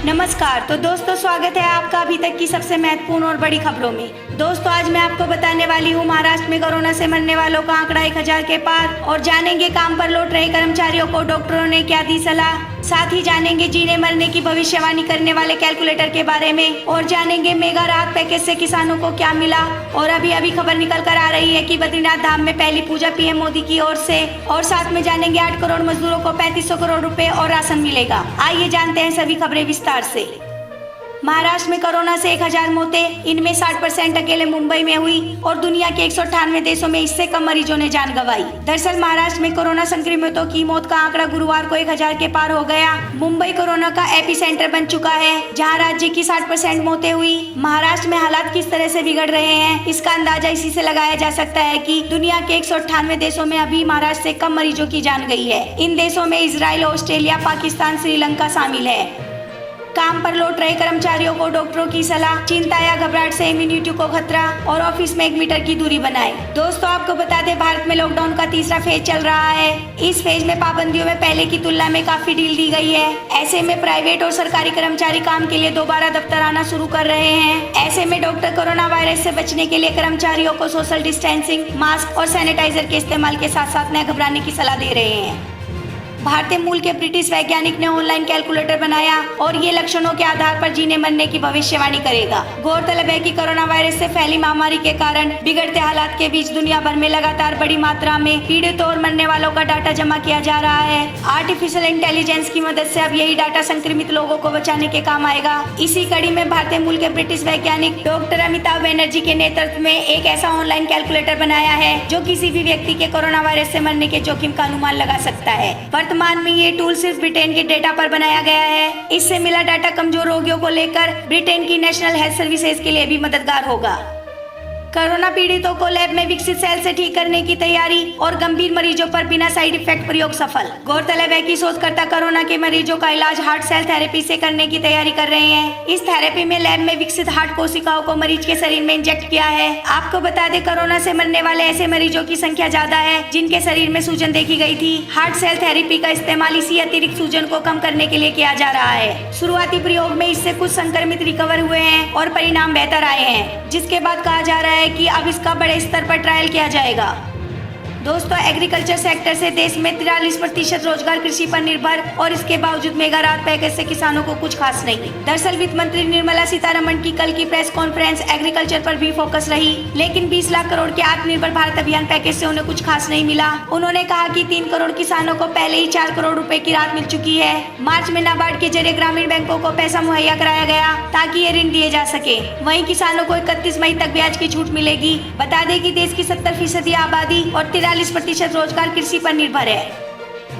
नमस्कार। तो दोस्तों, स्वागत है आपका अभी तक की सबसे महत्वपूर्ण और बड़ी खबरों में। दोस्तों, आज मैं आपको बताने वाली हूँ महाराष्ट्र में कोरोना से मरने वालों का आंकड़ा 1000 के पार, और जानेंगे काम पर लौट रहे कर्मचारियों को डॉक्टरों ने क्या दी सलाह। साथ ही जानेंगे जीने मरने की भविष्यवाणी करने वाले कैलकुलेटर के बारे में, और जानेंगे मेगा राहत पैकेज से किसानों को क्या मिला। और अभी खबर निकल कर आ रही है कि बद्रीनाथ धाम में पहली पूजा पीएम मोदी की ओर से। और साथ में जानेंगे 8 करोड़ मजदूरों को 3500 करोड़ रुपए और राशन मिलेगा। आइए जानते हैं सभी खबरें विस्तार से। महाराष्ट्र में कोरोना से 1000 मौतें, इनमें 60% अकेले मुंबई में हुई और दुनिया के 198 देशों में इससे कम मरीजों ने जान गंवाई। दरअसल महाराष्ट्र में कोरोना संक्रमितों की मौत का आंकड़ा गुरुवार को 1000 के पार हो गया। मुंबई कोरोना का एपी सेंटर बन चुका है, जहां राज्य की 60% मौतें हुई। महाराष्ट्र में हालात किस तरह से बिगड़ रहे हैं, इसका अंदाजा इसी से लगाया जा सकता है कि दुनिया के 198 देशों में अभी महाराष्ट्र से कम मरीजों की जान गई है। इन देशों में इजराइल, ऑस्ट्रेलिया, पाकिस्तान, श्रीलंका शामिल है। काम पर लौट रहे कर्मचारियों को डॉक्टरों की सलाह, चिंता या घबराहट से इम्यूनिटी को खतरा, और ऑफिस में 1 मीटर की दूरी बनाएं। दोस्तों, आपको बता दें, भारत में लॉकडाउन का तीसरा फेज चल रहा है। इस फेज में पाबंदियों में पहले की तुलना में काफी ढील दी गई है। ऐसे में प्राइवेट और सरकारी कर्मचारी काम के लिए दोबारा दफ्तर आना शुरू कर रहे हैं। ऐसे में डॉक्टर कोरोना वायरस से बचने के लिए कर्मचारियों को सोशल डिस्टेंसिंग, मास्क और सैनिटाइजर के इस्तेमाल के साथ साथ न घबराने की सलाह दे रहे हैं। भारतीय मूल के ब्रिटिश वैज्ञानिक ने ऑनलाइन कैलकुलेटर बनाया और ये लक्षणों के आधार पर जीने मरने की भविष्यवाणी करेगा। गौरतलब है कि कोरोना वायरस से फैली महामारी के कारण बिगड़ते हालात के बीच दुनिया भर में लगातार बड़ी मात्रा में पीड़ितों और मरने वालों का डाटा जमा किया जा रहा है। आर्टिफिशियल इंटेलिजेंस की मदद से अब यही डाटा संक्रमित लोगों को बचाने के काम आएगा। इसी कड़ी में भारतीय मूल के ब्रिटिश वैज्ञानिक डॉक्टर अमिताभ बनर्जी के नेतृत्व में एक ऐसा ऑनलाइन कैलकुलेटर बनाया है जो किसी भी व्यक्ति के कोरोना वायरस से मरने के जोखिम का अनुमान लगा सकता है। वर्तमान में ये टूल सिर्फ ब्रिटेन के डेटा पर बनाया गया है। इससे मिला डाटा कमजोर रोगियों को लेकर ब्रिटेन की नेशनल हेल्थ सर्विसेज के लिए भी मददगार होगा। कोरोना पीड़ितों को लैब में विकसित सेल से ठीक करने की तैयारी, और गंभीर मरीजों पर बिना साइड इफेक्ट प्रयोग सफल। गौरतलब है कि शोधकर्ता कोरोना के मरीजों का इलाज हार्ट सेल थेरेपी से करने की तैयारी कर रहे हैं। इस थेरेपी में लैब में विकसित हार्ट कोशिकाओं को मरीज के शरीर में इंजेक्ट किया है। आपको बता दें, कोरोना से मरने वाले ऐसे मरीजों की संख्या ज्यादा है जिनके शरीर में सूजन देखी गई थी। हार्ट सेल थेरेपी का इस्तेमाल इसी अतिरिक्त सूजन को कम करने के लिए किया जा रहा है। शुरुआती प्रयोग में इससे कुछ संक्रमित रिकवर हुए हैं और परिणाम बेहतर आए हैं, जिसके बाद कहा जा रहा है कि अब इसका बड़े स्तर पर ट्रायल किया जाएगा। दोस्तों, एग्रीकल्चर सेक्टर से देश में 43% रोजगार कृषि पर निर्भर, और इसके बावजूद मेगा राहत पैकेज से किसानों को कुछ खास नहीं। दरअसल वित्त मंत्री निर्मला सीतारमण की कल की प्रेस कॉन्फ्रेंस एग्रीकल्चर पर भी फोकस रही, लेकिन 20 लाख करोड़ के आत्मनिर्भर भारत अभियान पैकेज से उन्हें कुछ खास नहीं मिला। उन्होंने कहा कि 3 करोड़ किसानों को पहले ही 4 करोड़ रुपए की राहत मिल चुकी है। मार्च में नाबार्ड के जरिए ग्रामीण बैंकों को पैसा मुहैया कराया गया ताकि ये ऋण दिए जा सके। वहीं किसानों को 31 मई तक ब्याज की छूट मिलेगी। बता दें कि देश की 70% आबादी और 43% रोजगार कृषि पर निर्भर है।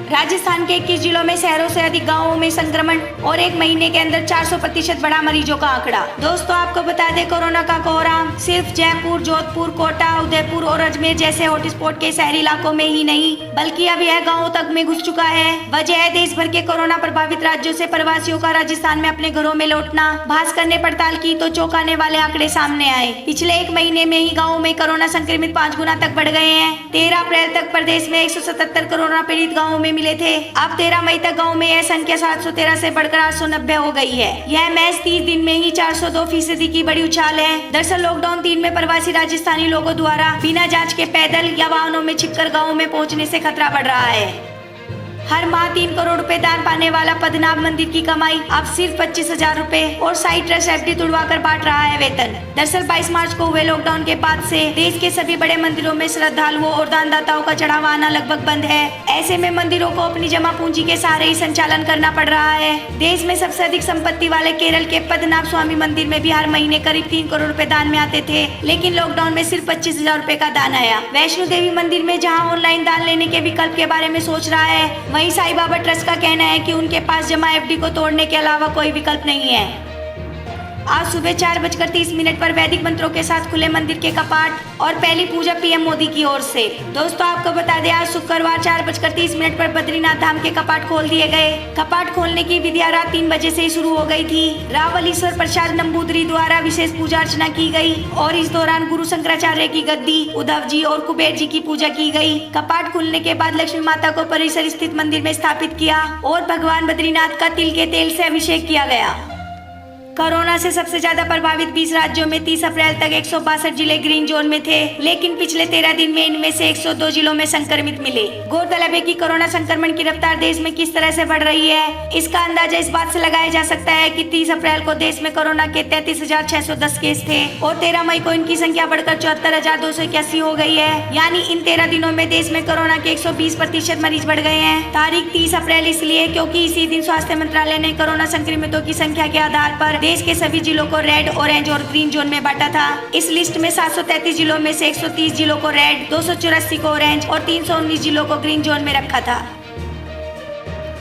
राजस्थान के 21 जिलों में शहरों से अधिक गांवों में संक्रमण, और 1 महीने के अंदर 400% बढ़ा मरीजों का आंकड़ा। दोस्तों, आपको बता दें, कोरोना का कोहराम सिर्फ जयपुर, जोधपुर, कोटा, उदयपुर और अजमेर जैसे हॉटस्पॉट के शहरी इलाकों में ही नहीं, बल्कि अब यह गाँवों तक में घुस चुका है। वजह है देश भर के कोरोना प्रभावित राज्यों से प्रवासियों का राजस्थान में अपने घरों में लौटना। भास्कर ने पड़ताल की तो चौंकाने वाले आंकड़े सामने आए। पिछले 1 महीने में ही गाँवों में कोरोना संक्रमित 5 गुना तक बढ़ गए हैं। 13 अप्रैल तक प्रदेश में 177 कोरोना पीड़ित गाँवों में मिले थे। अब 13 मई तक गाँव में यह संख्या 713 से बढ़कर 890 हो गई है। यह महज 30 दिन में ही 402% की बड़ी उछाल है। दरअसल लॉकडाउन 3 में प्रवासी राजस्थानी लोगों द्वारा बिना जांच के पैदल या वाहनों में छिपकर गाँव में पहुंचने से खतरा बढ़ रहा है। हर माह 3 करोड़ रुपए दान पाने वाला पद्मनाभ मंदिर की कमाई अब सिर्फ 25,000 रुपए और साइट ट्रस्ट एफडी तुड़वाकर बांट रहा है वेतन। दरअसल 22 मार्च को हुए लॉकडाउन के बाद से देश के सभी बड़े मंदिरों में श्रद्धालुओं और दानदाताओं का चढ़ावा आना लगभग बंद है। ऐसे में मंदिरों को अपनी जमा पूंजी के सहारे ही संचालन करना पड़ रहा है। देश में सबसे अधिक संपत्ति वाले केरल के पद्मनाभ स्वामी मंदिर में भी हर महीने करीब 3 करोड़ रुपए दान में आते थे, लेकिन लॉकडाउन में सिर्फ 25,000 रुपए का दान आया। वैष्णो देवी मंदिर में जहाँ ऑनलाइन दान लेने के विकल्प के बारे में सोच रहा है, वहीं साईं बाबा ट्रस्ट का कहना है कि उनके पास जमा एफडी को तोड़ने के अलावा कोई विकल्प नहीं है। आज सुबह 4:30 पर वैदिक मंत्रों के साथ खुले मंदिर के कपाट, और पहली पूजा पीएम मोदी की ओर से। दोस्तों, आपको बता दें, आज शुक्रवार 4:30 पर बद्रीनाथ धाम के कपाट खोल दिए गए। कपाट खोलने की विधियां रात 3 बजे से ही शुरू हो गई थी। रावलीश्वर प्रसाद नंबूदरी द्वारा विशेष पूजा अर्चना की गई, और इस दौरान गुरु शंकराचार्य की गद्दी, उद्धव जी और कुबेर जी की पूजा की गई। कपाट खुलने के बाद लक्ष्मी माता को परिसर स्थित मंदिर में स्थापित किया और भगवान बद्रीनाथ का तिल के तेल से अभिषेक किया गया। कोरोना से सबसे ज्यादा प्रभावित 20 राज्यों में 30 अप्रैल तक 162 जिले ग्रीन जोन में थे, लेकिन पिछले 13 दिन में इनमें से 102 जिलों में संक्रमित मिले। गौरतलब है कि कोरोना संक्रमण की रफ्तार देश में किस तरह से बढ़ रही है, इसका अंदाजा इस बात से लगाया जा सकता है कि 30 अप्रैल को देश में कोरोना के 33,610 केस थे और 13 मई को इनकी संख्या बढ़कर 74,281 हो गई है। यानी इन 13 दिनों में देश में कोरोना के 120% मरीज बढ़ गए हैं। तारीख 30 अप्रैल इसलिए क्योंकि इसी दिन स्वास्थ्य मंत्रालय ने कोरोना संक्रमितों की संख्या के आधार पर देश के सभी जिलों को रेड, ऑरेंज और ग्रीन जोन में बांटा था। इस लिस्ट में 733 जिलों में से 130 जिलों को रेड, 284 को ऑरेंज और 319 जिलों को ग्रीन जोन में रखा था।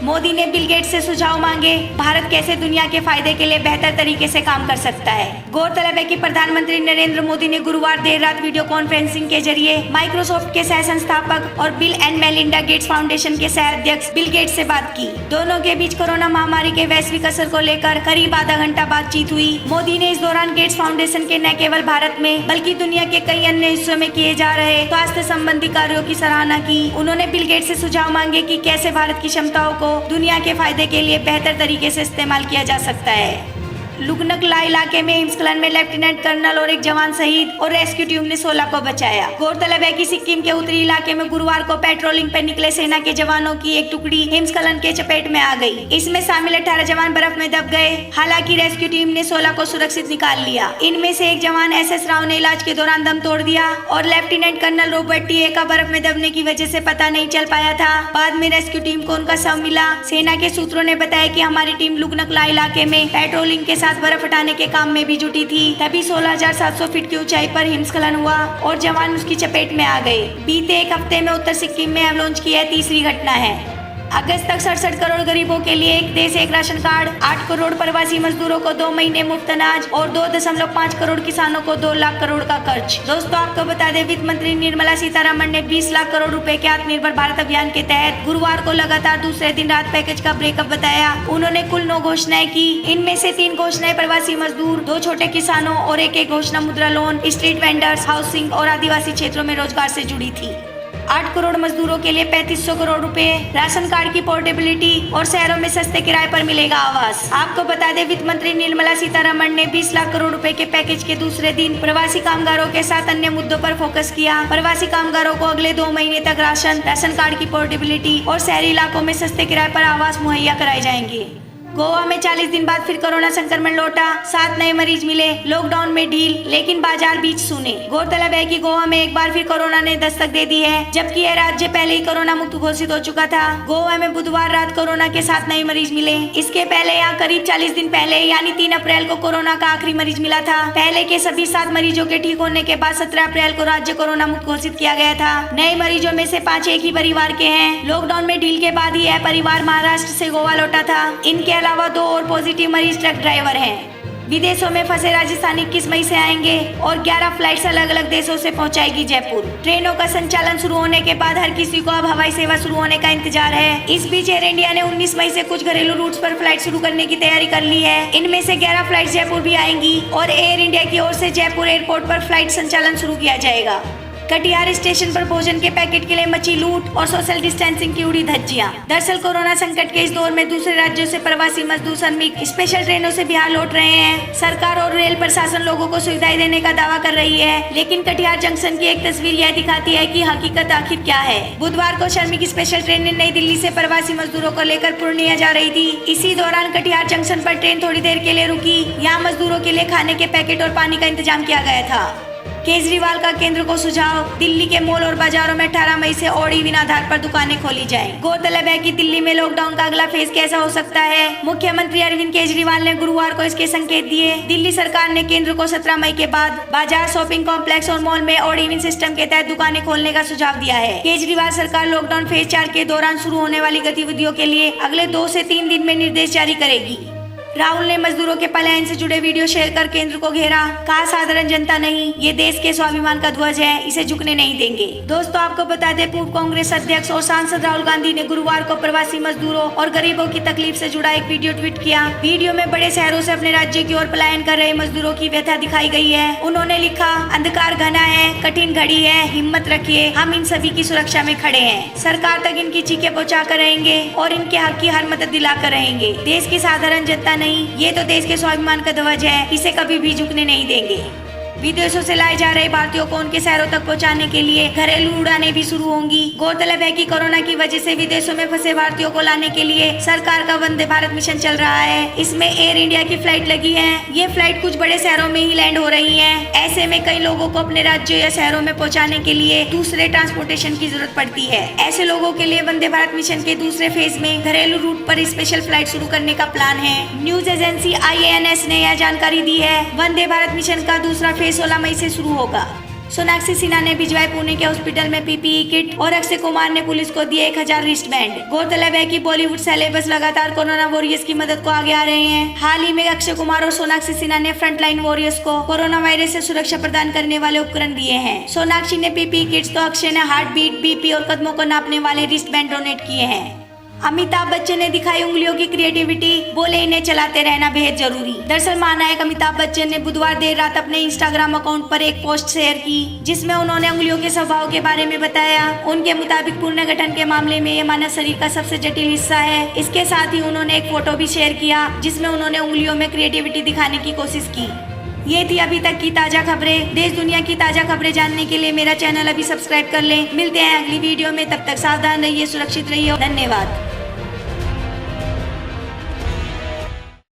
मोदी ने बिल गेट्स से सुझाव मांगे, भारत कैसे दुनिया के फायदे के लिए बेहतर तरीके से काम कर सकता है। गौरतलब है कि प्रधानमंत्री नरेंद्र मोदी ने गुरुवार देर रात वीडियो कॉन्फ्रेंसिंग के जरिए माइक्रोसॉफ्ट के सह संस्थापक और bill and Melinda Gates foundation के सह अध्यक्ष बिल गेट्स से बात की। दोनों के बीच कोरोना महामारी के वैश्विक असर को लेकर करीब आधा घंटा बातचीत हुई। मोदी ने इस दौरान गेट्स फाउंडेशन के न केवल भारत में बल्कि दुनिया के कई अन्य हिस्सों में किए जा रहे स्वास्थ्य संबंधी कार्यों की सराहना की। उन्होंने बिल गेट्स से सुझाव मांगे कि कैसे भारत की क्षमताओं को दुनिया के फायदे के लिए बेहतर तरीके से इस्तेमाल किया जा सकता है। लुकनकला इलाके में हिमस्खलन में लेफ्टिनेंट कर्नल और एक जवान शहीद और रेस्क्यू टीम ने 16 को बचाया। गौरतलब है कि सिक्किम के उत्तरी इलाके में गुरुवार को पेट्रोलिंग पर निकले सेना के जवानों की एक टुकड़ी हिमस्खलन के चपेट में आ गई। इसमें शामिल 18 जवान बर्फ में दब गए। हालांकि रेस्क्यू टीम ने 16 को सुरक्षित निकाल लिया। इनमें से एक जवान SS राव ने इलाज के दौरान दम तोड़ दिया और लेफ्टिनेंट कर्नल रॉबर्ट टीए का बर्फ में दबने की वजह से पता नहीं चल पाया था। बाद में रेस्क्यू टीम को उनका शव मिला। सेना के सूत्रों ने बताया कि हमारी टीम लुकनकला इलाके में पेट्रोलिंग के साथ बर्फ हटाने के काम में भी जुटी थी। तभी 16,700 फीट की ऊंचाई पर हिमस्खलन हुआ और जवान उसकी चपेट में आ गए। बीते एक हफ्ते में उत्तर सिक्किम में एवलांच की यह तीसरी घटना है। अगस्त तक 67 करोड़ गरीबों के लिए एक देश एक राशन कार्ड, 8 करोड़ प्रवासी मजदूरों को 2 महीने मुफ्त अनाज और 2.5 करोड़ किसानों को 2 लाख करोड़ का कर्ज। दोस्तों आपको बता दें, वित्त मंत्री निर्मला सीतारमण ने 20 लाख करोड़ रुपए के आत्मनिर्भर भारत अभियान के तहत गुरुवार को लगातार दूसरे दिन रात पैकेज का ब्रेकअप बताया। उन्होंने कुल 9 घोषणाएं की। इनमें से 3 घोषणाएं प्रवासी मजदूर, 2 छोटे किसानों और एक घोषणा मुद्रा लोन, स्ट्रीट वेंडर्स, हाउसिंग और आदिवासी क्षेत्रों में रोजगार से जुड़ी थी। 8 करोड़ मजदूरों के लिए 3500 करोड़ रुपए, राशन कार्ड की पोर्टेबिलिटी और शहरों में सस्ते किराए पर मिलेगा आवास। आपको बता दें, वित्त मंत्री निर्मला सीतारमण ने 20 लाख करोड़ रुपए के पैकेज के दूसरे दिन प्रवासी कामगारों के साथ अन्य मुद्दों पर फोकस किया। प्रवासी कामगारों को अगले 2 महीने तक राशन कार्ड की पोर्टेबिलिटी और शहरी इलाकों में सस्ते किराए पर आवास मुहैया कराए जाएंगे। गोवा में 40 दिन बाद फिर कोरोना संक्रमण लौटा, 7 नए मरीज मिले। लॉकडाउन में ढील, लेकिन बाजार बीच सूने। गौरतलब है कि गोवा में एक बार फिर कोरोना ने दस्तक दे दी है, जबकि यह राज्य पहले ही कोरोना मुक्त घोषित हो चुका था। गोवा में बुधवार रात कोरोना के 7 नए मरीज मिले। इसके पहले यहाँ करीब 40 दिन पहले यानी 3 अप्रैल को कोरोना का आखिरी मरीज मिला था। पहले के सभी 7 मरीजों के ठीक होने के बाद 17 अप्रैल को राज्य कोरोना मुक्त घोषित किया गया था। नए मरीजों में से 5 एक ही परिवार के हैं। लॉकडाउन में ढील के बाद ही यह परिवार महाराष्ट्र से गोवा लौटा था। इनके अलावा 2 और पॉजिटिव मरीज ट्रक ड्राइवर हैं। विदेशों में फंसे राजस्थानी 21 मई से आएंगे और 11 फ्लाइट्स अलग अलग देशों से पहुंचाएगी जयपुर। ट्रेनों का संचालन शुरू होने के बाद हर किसी को अब हवाई सेवा शुरू होने का इंतजार है। इस बीच एयर इंडिया ने 19 मई से कुछ घरेलू रूट्स पर फ्लाइट शुरू करने की तैयारी कर ली है। इनमें से 11 फ्लाइट जयपुर भी आएंगी और एयर इंडिया की ओर से जयपुर एयरपोर्ट पर फ्लाइट संचालन शुरू किया जाएगा। कटिहार स्टेशन पर भोजन के पैकेट के लिए मची लूट और सोशल डिस्टेंसिंग की उड़ी धज्जियां। दरअसल कोरोना संकट के इस दौर में दूसरे राज्यों से प्रवासी मजदूर श्रमिक स्पेशल ट्रेनों से बिहार लौट रहे हैं। सरकार और रेल प्रशासन लोगों को सुविधाएं देने का दावा कर रही है, लेकिन कटिहार जंक्शन की एक तस्वीर यह दिखाती है कि हकीकत आखिर क्या है। बुधवार को श्रमिक स्पेशल ट्रेन नई दिल्ली से प्रवासी मजदूरों को लेकर पूर्णिया जा रही थी। इसी दौरान कटिहार जंक्शन पर ट्रेन थोड़ी देर के लिए रुकी। यहाँ मजदूरों के लिए खाने के पैकेट और पानी का इंतजाम किया गया था। केजरीवाल का केंद्र को सुझाव, दिल्ली के मॉल और बाजारों में 18 मई से ऑड इवन आधार पर दुकानें खोली जाएं। गौरतलब है कि दिल्ली में लॉकडाउन का अगला फेज कैसा हो सकता है। मुख्यमंत्री अरविंद केजरीवाल ने गुरुवार को इसके संकेत दिए। दिल्ली सरकार ने केंद्र को 17 मई के बाद बाजार, शॉपिंग कॉम्प्लेक्स और मॉल में ऑड इवन सिस्टम के तहत दुकानें खोलने का सुझाव दिया है। केजरीवाल सरकार लॉकडाउन फेज 4 के दौरान शुरू होने वाली गतिविधियों के लिए अगले 2 से 3 दिन में निर्देश जारी करेगी। राहुल ने मजदूरों के पलायन से जुड़े वीडियो शेयर कर केंद्र को घेरा। कहा, साधारण जनता नहीं, ये देश के स्वाभिमान का ध्वज है, इसे झुकने नहीं देंगे। दोस्तों आपको बता दें, पूर्व कांग्रेस अध्यक्ष और सांसद राहुल गांधी ने गुरुवार को प्रवासी मजदूरों और गरीबों की तकलीफ से जुड़ा एक वीडियो ट्वीट किया। वीडियो में बड़े शहरों से अपने राज्य की ओर पलायन कर रहे मजदूरों की व्यथा दिखाई गई है। उन्होंने लिखा, अंधकार घना है, कठिन घड़ी है, हिम्मत रखिए, हम इन सभी की सुरक्षा में खड़े हैं। सरकार तक इनकी चीखें पहुँचा कर रहेंगे और इनके हक की हर मदद दिलाकर रहेंगे। देश की साधारण जनता नहीं, ये तो देश के स्वाभिमान का ध्वज है, इसे कभी भी झुकने नहीं देंगे। विदेशों से लाए जा रहे भारतीयों को उनके शहरों तक पहुंचाने के लिए घरेलू उड़ानें भी शुरू होंगी। गौरतलब है कि कोरोना की वजह से विदेशों में फंसे भारतीयों को लाने के लिए सरकार का वंदे भारत मिशन चल रहा है। इसमें एयर इंडिया की फ्लाइट लगी है। ये फ्लाइट कुछ बड़े शहरों में ही लैंड हो रही है। ऐसे में कई लोगों को अपने राज्यों या शहरों में पहुँचाने के लिए दूसरे ट्रांसपोर्टेशन की जरूरत पड़ती है। ऐसे लोगों के लिए वंदे भारत मिशन के दूसरे फेज में घरेलू रूट पर स्पेशल फ्लाइट शुरू करने का प्लान है। न्यूज एजेंसी IANS ने यह जानकारी दी है। वंदे भारत मिशन का दूसरा फेज 16 मई से शुरू होगा। सोनाक्षी सिन्हा ने भिजवाए पुणे के हॉस्पिटल में PPE किट और अक्षय कुमार ने पुलिस को दिए 1000 रिस्ट बैंड। गौरतलब है कि बॉलीवुड सेलेब्स लगातार कोरोना वॉरियर्स की मदद को आगे आ रहे हैं। हाल ही में अक्षय कुमार और सोनाक्षी सिन्हा ने फ्रंटलाइन वॉरियर्स को कोरोना वायरस से सुरक्षा प्रदान करने वाले उपकरण दिए हैं। सोनाक्षी ने PPE किट्स तो अक्षय ने हार्ट बीट, BP और कदमों को नापने वाले रिस्ट बैंड डोनेट किए हैं। अमिताभ बच्चन ने दिखाई उंगलियों की क्रिएटिविटी, बोले इन्हें चलाते रहना बेहद जरूरी। दरअसल महानायक अमिताभ बच्चन ने बुधवार देर रात अपने इंस्टाग्राम अकाउंट पर एक पोस्ट शेयर की, जिसमें उन्होंने उंगलियों के स्वभाव के बारे में बताया। उनके मुताबिक पुनर्गठन के मामले में ये मानव शरीर का सबसे जटिल हिस्सा है। इसके साथ ही उन्होंने एक फोटो भी शेयर किया, जिसमें उन्होंने उंगलियों में क्रिएटिविटी दिखाने की कोशिश की। ये थी अभी तक की ताजा खबरें। देश दुनिया की ताजा खबरें जानने के लिए मेरा चैनल अभी सब्सक्राइब कर लें। मिलते हैं अगली वीडियो में, तब तक सावधान रहिए, सुरक्षित रहिए। धन्यवाद।